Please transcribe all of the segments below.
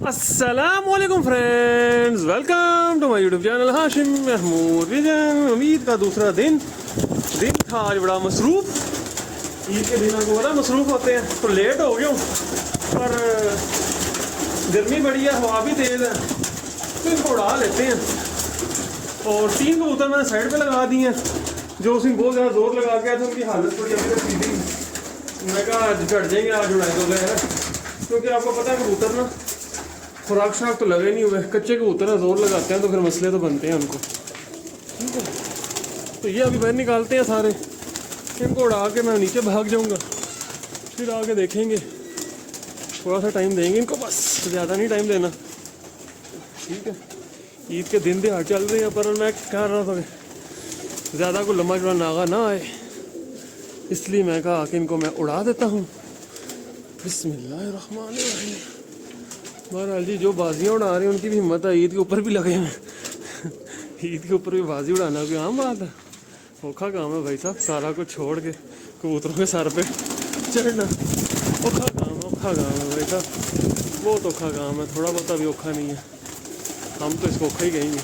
अस्सलामुअलैकुम friends, welcome to my YouTube channel Hashim Mahmood vision. उम्मीद का दूसरा दिन था आज बड़ा मसरूफ़। ईद के दिनों को बड़ा मसरूफ़ होते हैं, तो लेट हो गया हूँ, पर गर्मी बड़ी है, हवा भी तेज़ है, तो इनको उड़ा लेते हैं। और 3 कबूतर मैंने साइड पे लगा दिए हैं, जो उसमें बहुत ज़्यादा जोर लगा के आए थे, उनकी हालत थोड़ी अभी तक सीधी। मैं कहा आज झट जाएंगे, आज उड़ाए तो गए हैं, क्योंकि आपको पता है कबूतर ना खुराक शाक तो लगे नहीं हुए। कच्चे कबूतर है, जोर लगाते हैं तो फिर मसले तो बनते हैं उनको, ठीक है। तो ये अभी बाहर निकालते हैं सारे, इनको उड़ा के मैं नीचे भाग जाऊंगा, फिर आगे देखेंगे। थोड़ा सा टाइम देंगे इनको, बस ज़्यादा नहीं टाइम देना, ठीक है। ईद के दिन दिहाड़ चल रहे हैं, पर मैं कह रहा था ज़्यादा को लंबा चौड़ा नागा ना आए, इसलिए मैं कहा कि इनको मैं उड़ा देता हूँ। बिस्मिल्लाहिर्रहमानिर्रहीम। बहरहाल जी, जो बाजियाँ उड़ा रहे हैं उनकी भी हिम्मत है, ईद के ऊपर भी लगे हैं। ईद के ऊपर भी बाजी उड़ाना कोई आम बात है? औखा काम है भाई साहब, सारा कुछ छोड़ के कबूतरों के सर पे चढ़ना औखा काम है भाई साहब, बहुत औखा काम है। थोड़ा बहुत अभी औखा नहीं है, हम तो इसको औखा ही कहेंगे।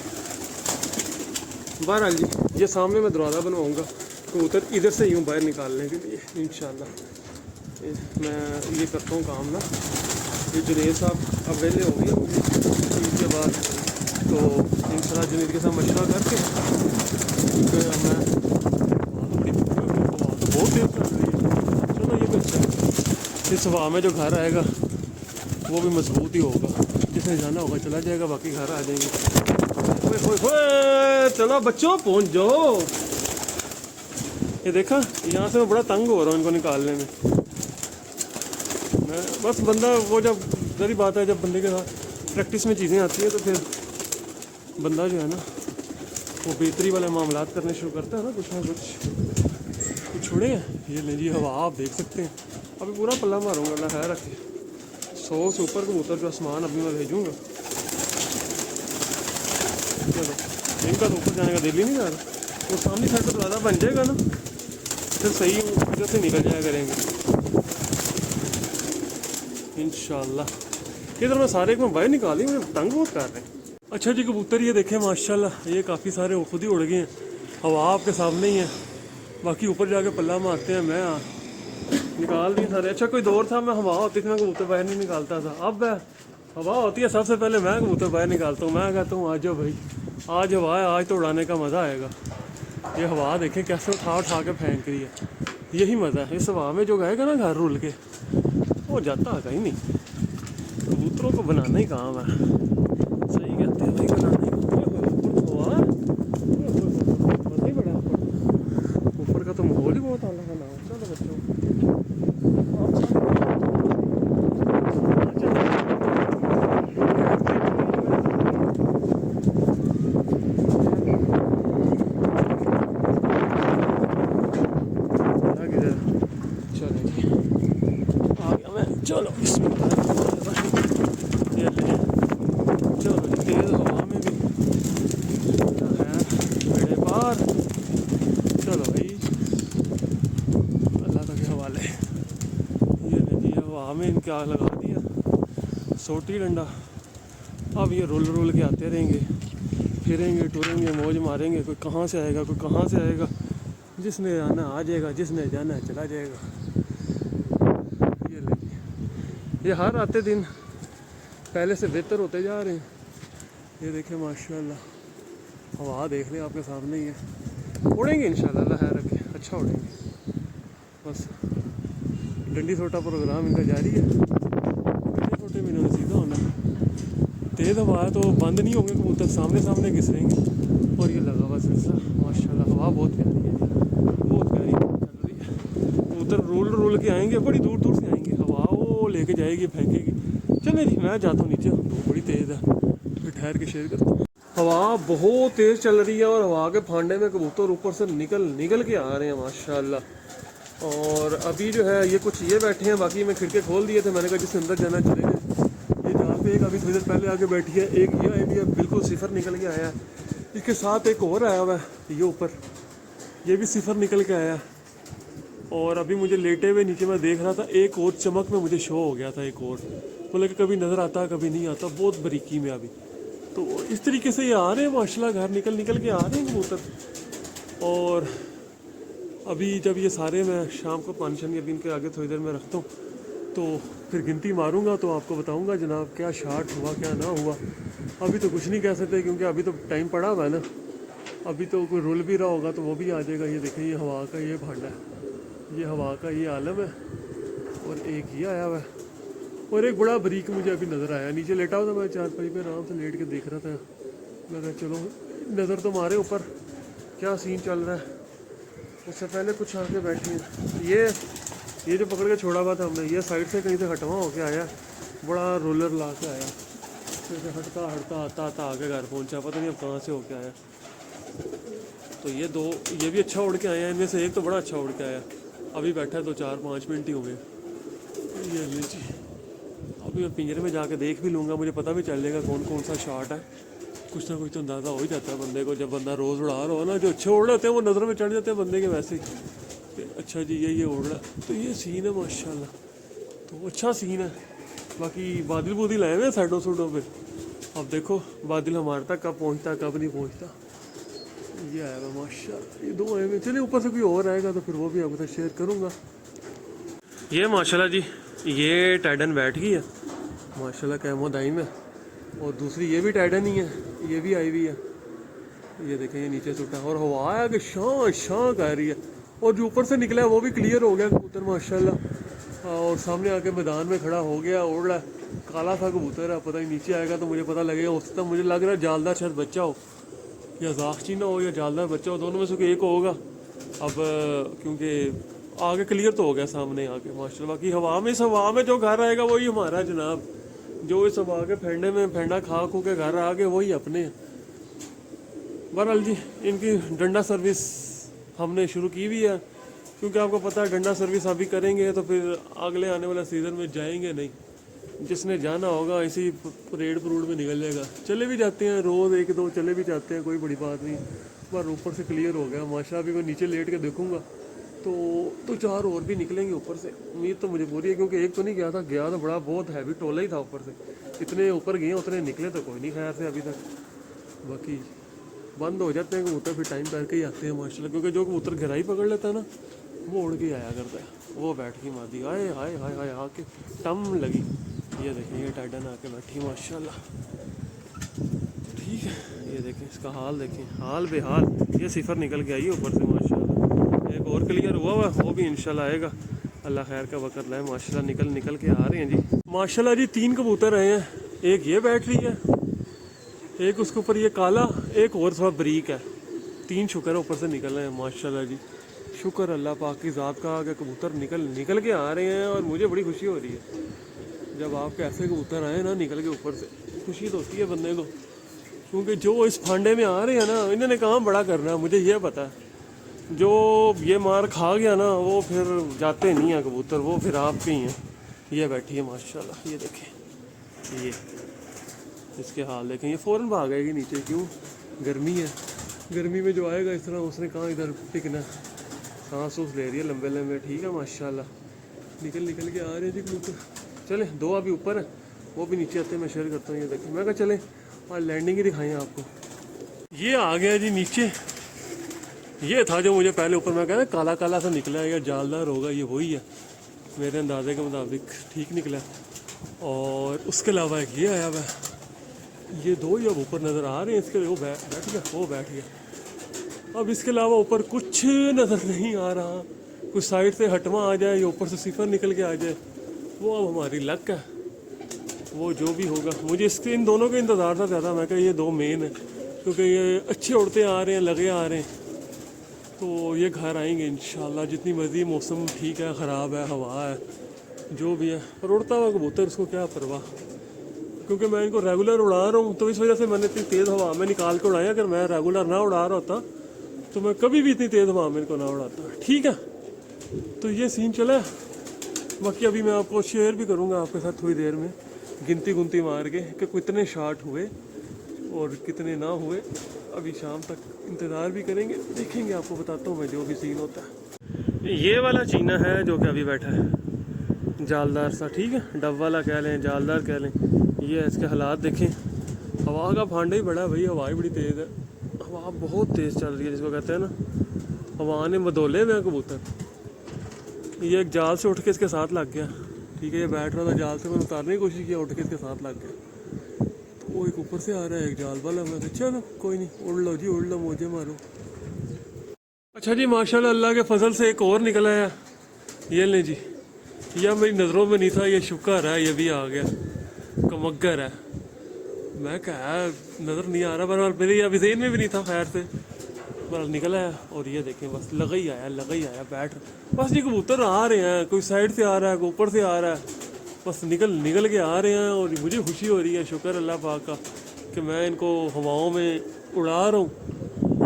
बहरहाल जी, ये सामने मैं दरवाज़ा बनवाऊँगा कबूतर इधर से यूँ बाहर निकालने के लिए इंशाल्लाह। मैं ये करता हूँ काम ना। ये जुनेद साहब अब वेले हो गए होंगे ईद के बाद, तो इंशाल्लाह जुनेद के साथ मशवरा करके मैं बहुत देर कर रही है। चलो ये भी अच्छा है, इस हवा में जो घर आएगा वो भी मजबूत ही होगा, जिसने जाना होगा चला जाएगा, बाकी घर आ जाएंगे। ओए चलो बच्चों पहुँच जाओ। ये देखा, यहाँ से मैं बड़ा तंग हो रहा हूँ इनको निकालने में। बस बंदा वो, जब जरी बात है, जब बंदे के साथ प्रैक्टिस में चीज़ें आती हैं तो फिर बंदा जो है ना वो बेहतरी वाले मामलात करने शुरू करता है ना, कुछ ना कुछ छोड़े हैं। ये ले जी हवा आप देख सकते हैं, अभी पूरा पल्ला मारूंगा ना, है रखे 100 से ऊपर कबूतर जो आसमान अभी मैं भेजूँगा। चलो, इनका तो ऊपर जाने का दिल ही नहीं जा रहा। वो सामने साइड पर दरवाज़ा बन जाएगा ना, फिर सही उधर से निकल जाया करेंगे इंशाल्लाह। इधर मैं सारे को बाहर निकाली, मुझे तंग बहुत कर रहे हैं। अच्छा जी, कबूतर ये देखें माशाल्लाह, ये काफ़ी सारे खुद ही उड़ गए हैं, हवा आपके सामने ही है। बाकी ऊपर जाके पल्ला मारते हैं, मैं निकाल दिए सारे। अच्छा, कोई दौर था मैं हवा होती थी मैं कबूतर बाहर नहीं निकालता था, अब हवा होती है सबसे पहले मैं कबूतर बाहर निकालता हूँ। मैं कहता हूँ आ जाओ भाई, आज हवा है, आज तो उड़ाने का मज़ा आएगा। ये हवा देखें कैसे उठा के फेंक रही है, यही मज़ा है। इस हवा में जो गाएगा ना घर रुल के, वो जाता है कहीं नहीं। कबूतरों को बनाना ही काम है, सही कहते हैं भाई, बनाना ही बड़ा ऊपर का तो माहौल ही बहुत अलग है ना। चलो बच्चों, चलो चलो तेज़ हवा में भी बेड़े पार। चलो भाई, अल्लाह तक के हवाले। ये नहीं, हवा में इनके आग लगा दिया सोटी डंडा। अब ये रुल के आते रहेंगे, फिरेंगे टूरेंगे, मौज मारेंगे। कोई कहाँ से आएगा, कोई कहाँ से आएगा, जिसने आना आ जाएगा, जिसने जाना चला जाएगा। ये हर आते दिन पहले से बेहतर होते जा रहे हैं। ये देखें माशाल्लाह, हवा देख रहे हैं आपके सामने ही है। उड़ेंगे इंशाल्लाह, अल्लाह खैर रखे, अच्छा उड़ेंगे। बस डंडी छोटा प्रोग्राम इनका जारी है, छोटे में इन्होंने सीधा होना। तेज़ हवा है तो बंद नहीं होंगे कबूतर, सामने घिसरेंगे। और ये लगा हुआ सिलसिला माशाल्लाह, हवा बहुत प्यारी है, बहुत प्यारी चल रही है। कबूतर रुल के आएंगे, बड़ी दूर से आएंगे, हवा वो लेके जाएगी, फेंकेगी। चले जी, मैं जाता हूँ नीचे, धूप बड़ी तेज़ है, फिर ठहर के शेयर करता हूँ। हवा बहुत तेज़ चल रही है और हवा के फांडे में कबूतर ऊपर से निकल के आ रहे हैं माशाल्लाह। और अभी जो है ये कुछ ये बैठे हैं, बाकी मैं खिड़के खोल दिए थे, मैंने कहा जिससे अंदर जाना चले गए। ये जहाँ पे एक अभी थोड़ी देर पहले आके बैठी है, एक ये आइडिया बिल्कुल सिफर निकल के आया है, इसके साथ एक और आया हुआ है ये ऊपर, ये भी सिफर निकल के आया। और अभी मुझे लेटे हुए नीचे मैं देख रहा था, एक और चमक में मुझे शो हो गया था, एक और बोले कि कभी नज़र आता कभी नहीं आता, बहुत बारीकी में अभी। तो इस तरीके से ये आ रहे हैं माशाल्लाह, घर निकल निकल के आ रहे हैं कबूतर। और अभी जब ये सारे मैं शाम को पानी शानी अभी इनके आगे थोड़ी देर में रखता हूँ, तो फिर गिनती मारूंगा तो आपको बताऊंगा जनाब क्या शार्ट हुआ क्या ना हुआ। अभी तो कुछ नहीं कह सकते क्योंकि अभी तो टाइम पड़ा हुआ है ना। अभी तो कोई रुल भी रहा होगा तो वो भी आ जाएगा। ये देखें, ये हवा का ये भांडा है, ये हवा का ये आलम है, और एक ये आया हुआ है, और एक बड़ा बरीक मुझे अभी नज़र आया। नीचे लेटा हुआ था मैं चारपाई पे आराम से लेट के देख रहा था। मैं कहा चलो नज़र तो मारे ऊपर क्या सीन चल रहा है। उससे पहले कुछ आके बैठी हैं। ये जो पकड़ के छोड़ा हुआ था हमने, ये साइड से कहीं से हटवा होके आया, बड़ा रोलर ला के आया, फिर से हटता हटता आता आता आगे घर पहुंचा, पता नहीं अब कहाँ से होके आया। तो ये भी अच्छा उड़ के आया, इनमें से एक तो बड़ा अच्छा उड़ के आया। अभी बैठा है तो 4-5 मिनट ही हो गए। ये लीजिए, अभी मैं पिंजरे में जाके देख भी लूँगा, मुझे पता भी चल जाएगा कौन कौन सा शॉट है। कुछ ना कुछ तो अंदाज़ा हो ही जाता है बंदे को, जब बंदा रोज़ उड़ा रहा हो ना। जो अच्छे उड़ रहे होते हैं वो नज़र में चढ़ जाते हैं बंदे के वैसे ही। अच्छा जी ये उड़ रहा है, तो ये सीन है माशाल्लाह, तो अच्छा सीन है। बाकी बादल बूदल आए हुए हैं साइडों सूडों पे। अब देखो बादल हमारे तक कब पहुँचता कब नहीं पहुँचता। ये आया हुआ माशाल्लाह, ये 2 आए हुए। चलिए ऊपर से कोई और आएगा तो फिर वो भी आपके साथ शेयर करूँगा। ये माशाल्लाह जी, ये टाइडन बैठ गई है माशाल्लाह कैमोदाइन में, और दूसरी ये भी टाइडन ही है, ये भी आई हुई है। ये देखें ये नीचे सुटा, और हवा है कि शां शां कर रही है, और जो ऊपर से निकला है वो भी क्लियर हो गया कबूतर माशाल्लाह। और सामने आके मैदान में खड़ा हो गया, उड़ रहा है। काला सा कबूतर है, पता ही नीचे आएगा तो मुझे पता लगेगा। उससे तो मुझे लग रहा है जालदार शायद बच्चा हो, या जाखचीना हो, या जालदार बच्चा हो, दोनों में से कोई एक होगा। अब क्योंकि आगे क्लियर तो हो गया सामने आके माशाल्लाह। बाकी हवा में जो घर आएगा वही हमारा है जनाब। जो इस हवा के फेंडे में फेंडा खा खू के घर आ गए वही अपने हैं। बहरहाल जी, इनकी डंडा सर्विस हमने शुरू की हुई है, क्योंकि आपको पता है डंडा सर्विस अभी करेंगे तो फिर अगले आने वाला सीज़न में जाएंगे नहीं। जिसने जाना होगा इसी परेड परूड में निकल जाएगा। चले भी जाते हैं रोज़ 1-2 चले भी जाते हैं, कोई बड़ी बात नहीं। पर ऊपर से क्लियर हो गया माशाल्लाह। अभी मैं नीचे लेट के देखूंगा तो 4 और भी निकलेंगे ऊपर से, उम्मीद तो मुझे पूरी है। क्योंकि एक तो नहीं गया था बड़ा बहुत हैवी टोला ही था ऊपर से। इतने ऊपर गए उतने निकले तो कोई नहीं खैर से अभी तक। बाकी बंद हो जाते हैं कबूतर, फिर टाइम करके ही आते हैं माशाल्लाह। क्योंकि जो कबूतर गहराई पकड़ लेता है ना वो उड़ के आया करता है। वो बैठ की मादी आए हाय हाय हाय आके टम लगी। ये देखें ये टाइडन आके बैठी माशाल्लाह, ठीक है। ये देखें इसका हाल देखें, हाल बेहाल। ये सिफर निकल के आई है ऊपर से माशाल्लाह। एक और क्लियर हुआ वो भी इंशाल्लाह आएगा, अल्लाह खैर का वक़्त लाए। माशाल्लाह निकल के आ रहे हैं जी माशाल्लाह जी। 3 कबूतर आए हैं, एक ये बैठ रही है, एक उसके ऊपर ये काला, एक और थोड़ा बरीक है। 3 शुक्र ऊपर से निकल रहे हैं माशाल्लाह जी। शुक्र अल्लाह पाक की ज़ात का कि कबूतर निकल के आ रहे हैं। और मुझे बड़ी खुशी हो रही है जब आपके ऐसे कबूतर आए ना निकल के ऊपर से। खुशी तो होती है बंदे को, क्योंकि जो इस फांडे में आ रहे हैं ना इन्होंने काम बड़ा करना है, मुझे ये पता है। जो ये मार खा गया ना वो फिर जाते नहीं हैं कबूतर, वो फिर आपके ही हैं। ये बैठी है माशाल्लाह, ये देखें ये इसके हाल देखें। ये फ़ौरन भाग आएगी नीचे, क्यों गर्मी है। गर्मी में जो आएगा इस तरह उसने कहाँ इधर टिकना। सांस सूस ले रही है लंबे लंबे, ठीक है माशाल्लाह। निकल के आ रहे हैं जी कबूतर। चले 2 अभी ऊपर है, वो भी नीचे आते हैं मैं शेयर करता हूँ। ये देखें, मैं कहा चले आज लैंडिंग ही दिखाएं आपको। ये आ गया जी नीचे। ये था जो मुझे पहले ऊपर मैं कहना काला काला सा निकला है, या जालदार होगा, ये वही है मेरे अंदाजे के मुताबिक, ठीक निकला। और उसके अलावा एक ये आया हुआ, ये 2 ही अब ऊपर नज़र आ रहे हैं। इसके वो बैठ गया। अब इसके अलावा ऊपर कुछ नज़र नहीं आ रहा। कुछ साइड से हटवा आ जाए या ऊपर से सिफर निकल के आ जाए, वो अब हमारी लक है। वो जो भी होगा, मुझे इन दोनों का इंतज़ार था ज़्यादा। मैं कहा ये 2 मेन है, क्योंकि ये अच्छे उड़ते आ रहे हैं, लगे आ रहे हैं, तो ये घर आएंगे इंशाल्लाह। जितनी मर्जी मौसम ठीक है, ख़राब है, हवा है, जो भी है, पर उड़ता हुआ कबूतर उसको क्या परवाह। क्योंकि मैं इनको रेगुलर उड़ा रहा हूँ तो इस वजह से मैंने इतनी तेज़ हवा में निकाल के उड़ाया। अगर मैं रेगुलर ना उड़ा रहा होता तो मैं कभी भी इतनी तेज़ हवा में इनको ना उड़ाता, ठीक है। तो ये सीन चला। बाकी अभी मैं आपको शेयर भी करूँगा आपके साथ थोड़ी देर में, गिनती मार के कि कितने शॉट हुए और कितने ना हुए। अभी शाम तक इंतज़ार भी करेंगे, देखेंगे, आपको बताता हूँ मैं जो भी सीन होता है। ये वाला चीना है जो कि अभी बैठा है, जालदार सा, ठीक है, डब वाला कह लें, जालदार कह लें। ये है इसके हालात देखें। हवा का फांडा ही बड़ा है भाई, हवा ही बड़ी तेज़ है, हवा बहुत तेज़ चल रही है जिसको कहते हैं ना, हवा ने बदौले हुए हैं कबूतर। ये एक जाल से उठ के इसके साथ लग गया, ठीक है, ये बैठ रहा था जाल से, मैंने उतारने की कोशिश किया, उठ के इसके साथ लग गया। तो वो एक ऊपर से आ रहा है, एक जाल वाला, मैं चलो कोई नहीं, उड़ लो जी उड़ लो, मुझे मारो। अच्छा जी, माशाल्लाह अल्लाह के फजल से एक और निकला है, ये ले जी, यह मेरी नज़रों में नहीं था, ये शुक्र है ये भी आ गया, कमग्गर है। मैं कहा नज़र नहीं आ रहा, पर मेरे अभी जेन में भी नहीं था, खैर से पर निकला है। और ये देखें बस लगा ही आया बैठ, बस ये कबूतर आ रहे हैं, कोई साइड से आ रहा है, कोई ऊपर से आ रहा है, बस निकल के आ रहे हैं। और मुझे खुशी हो रही है, शुक्र अल्लाह पाक का कि मैं इनको हवाओं में उड़ा रहा हूँ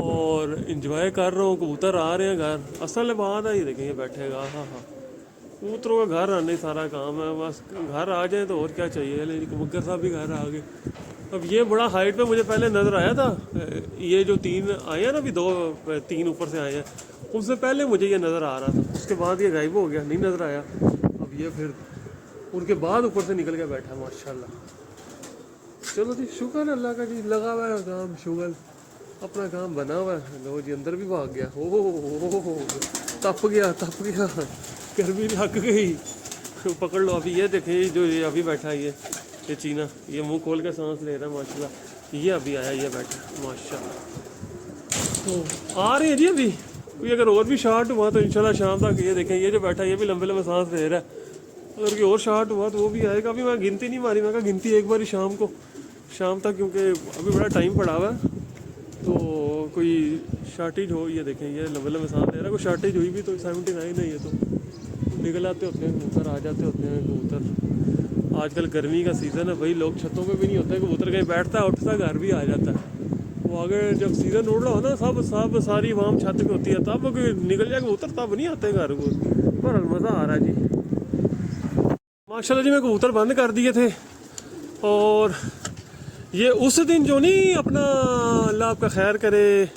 और इंजॉय कर रहा हूँ। कबूतर आ रहे हैं घर, असल बात है, ये देखें ये बैठेगा, हाँ कबूतरों का घर आने सारा काम है, बस घर आ जाए तो और क्या चाहिए। लेकिन मगर साहब भी घर आ गए। अब ये बड़ा हाइट पे मुझे पहले नज़र आया था, ये जो 3 आए हैं ना, अभी 2-3 ऊपर से आए हैं, उससे पहले मुझे ये नज़र आ रहा था, उसके बाद ये गायब हो गया, नहीं नज़र आया। अब ये फिर उनके बाद ऊपर से निकल के बैठा माशाल्लाह। चलो जी, शुक्र है अल्लाह का जी, लगा हुआ है काम, शुगल अपना काम बना हुआ है। लो जी, अंदर भी भाग गया, ओ तप गया, गर्मी लग गई, पकड़ लो। अभी ये देखे जो ये अभी बैठा है, ये चीना, ये मुंह खोल के सांस ले रहा है माशाल्लाह। ये अभी आया, ये बैठा माशाल्लाह। तो आ रहे हैं जी अभी, कोई अगर और भी शार्ट हुआ तो इंशाल्लाह शाम तक, ये देखें ये जो बैठा है ये भी लंबे लंबे सांस ले रहा है, अगर कोई और शार्ट हुआ तो वो भी आएगा। अभी मैं गिनती नहीं मारी, मैं कहा गिनती एक बार ही शाम तक, क्योंकि अभी बड़ा टाइम पड़ा हुआ है, तो कोई शार्टेज हो, ये देखें ये लंबे लंबे सांस ले रहा है, कोई शार्टेज हुई भी तो 79 नहीं है, तो निकल आते होते हैं कबूतर, आ जाते होते हैं कबूतर। आजकल गर्मी का सीज़न है भाई, लोग छतों पे भी नहीं होते, कबूतर कहीं बैठता है उठता घर भी आ जाता है। वो आगे जब सीज़न उड़ रहा हो ना, सब सारी वाम छत पे होती है, तब निकल जाए कबूतर, तब नहीं आते घर को, पर मज़ा आ रहा है जी माशाल्लाह जी। मैं कबूतर बंद कर दिए थे, और ये उस दिन जो नहीं अपना, अल्लाह आपका खैर करे,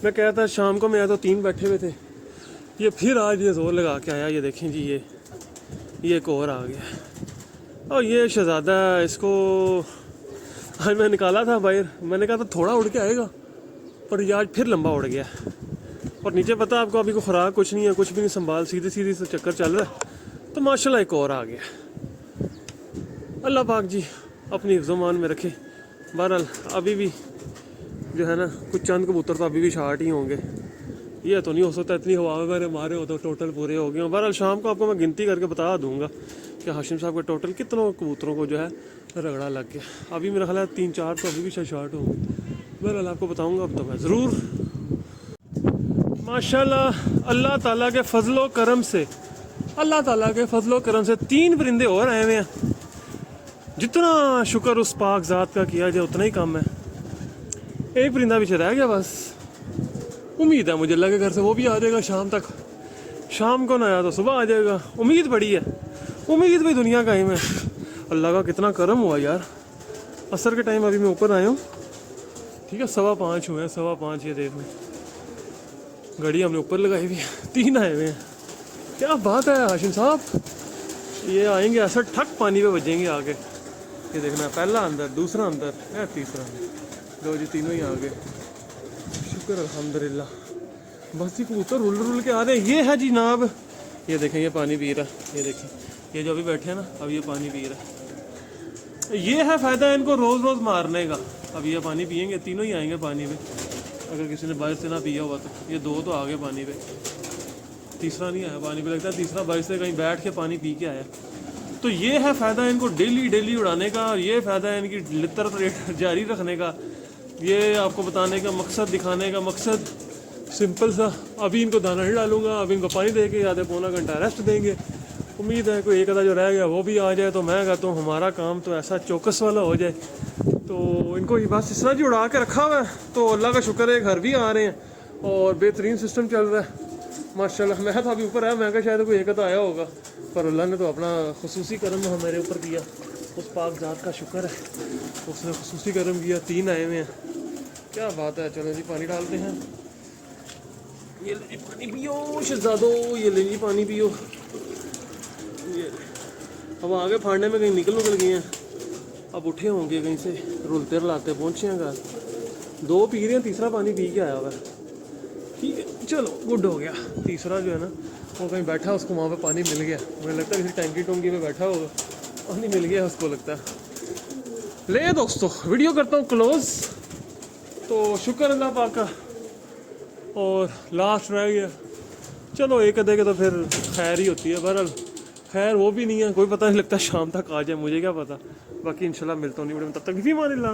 मैं कहता शाम को मैं आया तो 3 बैठे हुए थे, ये फिर आज ये जोर लगा के आया। ये देखें जी, ये एक और आ गया, और ये शहजादा, इसको आज मैं निकाला था बाहर, मैंने कहा था थोड़ा उड़ के आएगा, पर ये आज फिर लंबा उड़ गया। और नीचे पता है आपको, अभी को खुराक कुछ नहीं है, कुछ भी नहीं संभाल, सीधी से चक्कर चल रहा है, तो माशाल्लाह एक और आ गया। अल्लाह पाक जी अपनी हिफ्ज़-ओ-मान में रखे। बहरहाल अभी भी जो है ना, कुछ चंद कबूतर तो अभी भी शार्ट ही होंगे, ये तो नहीं हो सकता इतनी हवा में मारे हो तो टोटल पूरे हो गए। बहरहाल शाम को आपको मैं गिनती करके बता दूंगा कि हाशिम साहब के टोटल कितनों कबूतरों को जो है रगड़ा लग गया। अभी मेरा ख्याल है 3-4 तो अभी भी शायद शार्ट होंगे, बहरहाल आपको बताऊँगा अब तो मैं ज़रूर। माशाल्लाह अल्लाह ताला के फजलो करम से, 3 परिंदे और आए हुए हैं। जितना शुक्र उस पाक ज़ात का किया जाए उतना ही कम है। एक परिंदा पीछे रह गया बस, उम्मीद है मुझे अल्लाह के घर से वो भी आ जाएगा शाम तक, शाम को ना आया तो सुबह आ जाएगा, उम्मीद बड़ी है, उम्मीद भी दुनिया का हिम है। अल्लाह का कितना करम हुआ यार। असर के टाइम अभी मैं ऊपर आया हूँ, ठीक है, 5:15 हुए हैं, 5:15। ये देख लें घड़ी हमने ऊपर लगाई हुई है, 3 आए हुए हैं, क्या बात है हाशिम साहब। ये आएंगे ऐसा ठक पानी पे बजेंगे आगे। ये देखना, पहला अंदर, दूसरा अंदर है, तीसरा दो जी, तीनों ही आ गए, शुक्र अल्हम्दुलिल्लाह। बस ये कबूतर रुल के आ रहे हैं। ये है जी नाब, ये देखें ये पानी पी रहा है, ये देखें ये जो अभी बैठे हैं ना, अब ये पानी पी रहा है। ये है फ़ायदा इनको रोज़ रोज़ मारने का। अब ये पानी पियेंगे, तीनों ही आएंगे पानी पे, अगर किसी ने बारिश से ना पिया हुआ तो। ये 2 तो आ गए पानी पे, तीसरा नहीं आया पानी पे, लगता है तीसरा बारिश से कहीं बैठ के पानी पी के आया। तो ये है फ़ायदा इनको डेली उड़ाने का, और ये फ़ायदा है इनकी लितर जारी रखने का। ये आपको बताने का मकसद, दिखाने का मकसद सिंपल सा। अभी इनको दाना नहीं डालूंगा, अभी इनको पानी दे के आधे पौना घंटा रेस्ट देंगे। उम्मीद है कोई एक आधा जो रह गया वो भी आ जाए, तो मैं कहता हूँ हमारा काम तो ऐसा चौकस वाला हो जाए। तो इनको बस इस तरह जी उड़ा के रखा हुआ है, तो अल्लाह का शुक्र है घर भी आ रहे हैं और बेहतरीन सिस्टम चल रहा है माशाल्लाह। मैं था अभी ऊपर आया, मैं कहा शायद कोई एक आधा आया होगा, पर अल्लाह ने तो अपना खुसूसी करम मेरे ऊपर किया। उस पाक ज़ात का शुक्र है, उसने खुसूसी करम किया। 3 आए हुए हैं, क्या बात है। चलो जी पानी डालते हैं। ये ले पानी पियो शहजादो, ये ले जी पानी पियो। ये अब आगे फाड़ने में कहीं निकल गए हैं, अब उठे होंगे कहीं से, रुलते रुलाते पहुँचे हैं घर। 2 पी रहे हैं, तीसरा पानी पी के आया हुआ है। ठीक है चलो गुड हो गया। तीसरा जो है ना वो कहीं बैठा, उसको वहाँ पे पानी मिल गया, मुझे लगता है किसी टैंकी टूंकी में बैठा होगा, पानी मिल गया उसको लगता है। ले दोस्तों वीडियो करता हूँ क्लोज। तो शुक्र अल्लाह पाक का, और लास्ट रह गया। चलो एक अधे के तो फिर खैर ही होती है, बहरहाल खैर वो भी नहीं है, कोई पता नहीं लगता शाम तक आ जाए, मुझे क्या पता। बाकी इंशाल्लाह मिलता हूँ नहीं वीडियो में, तब तक भी मान ला।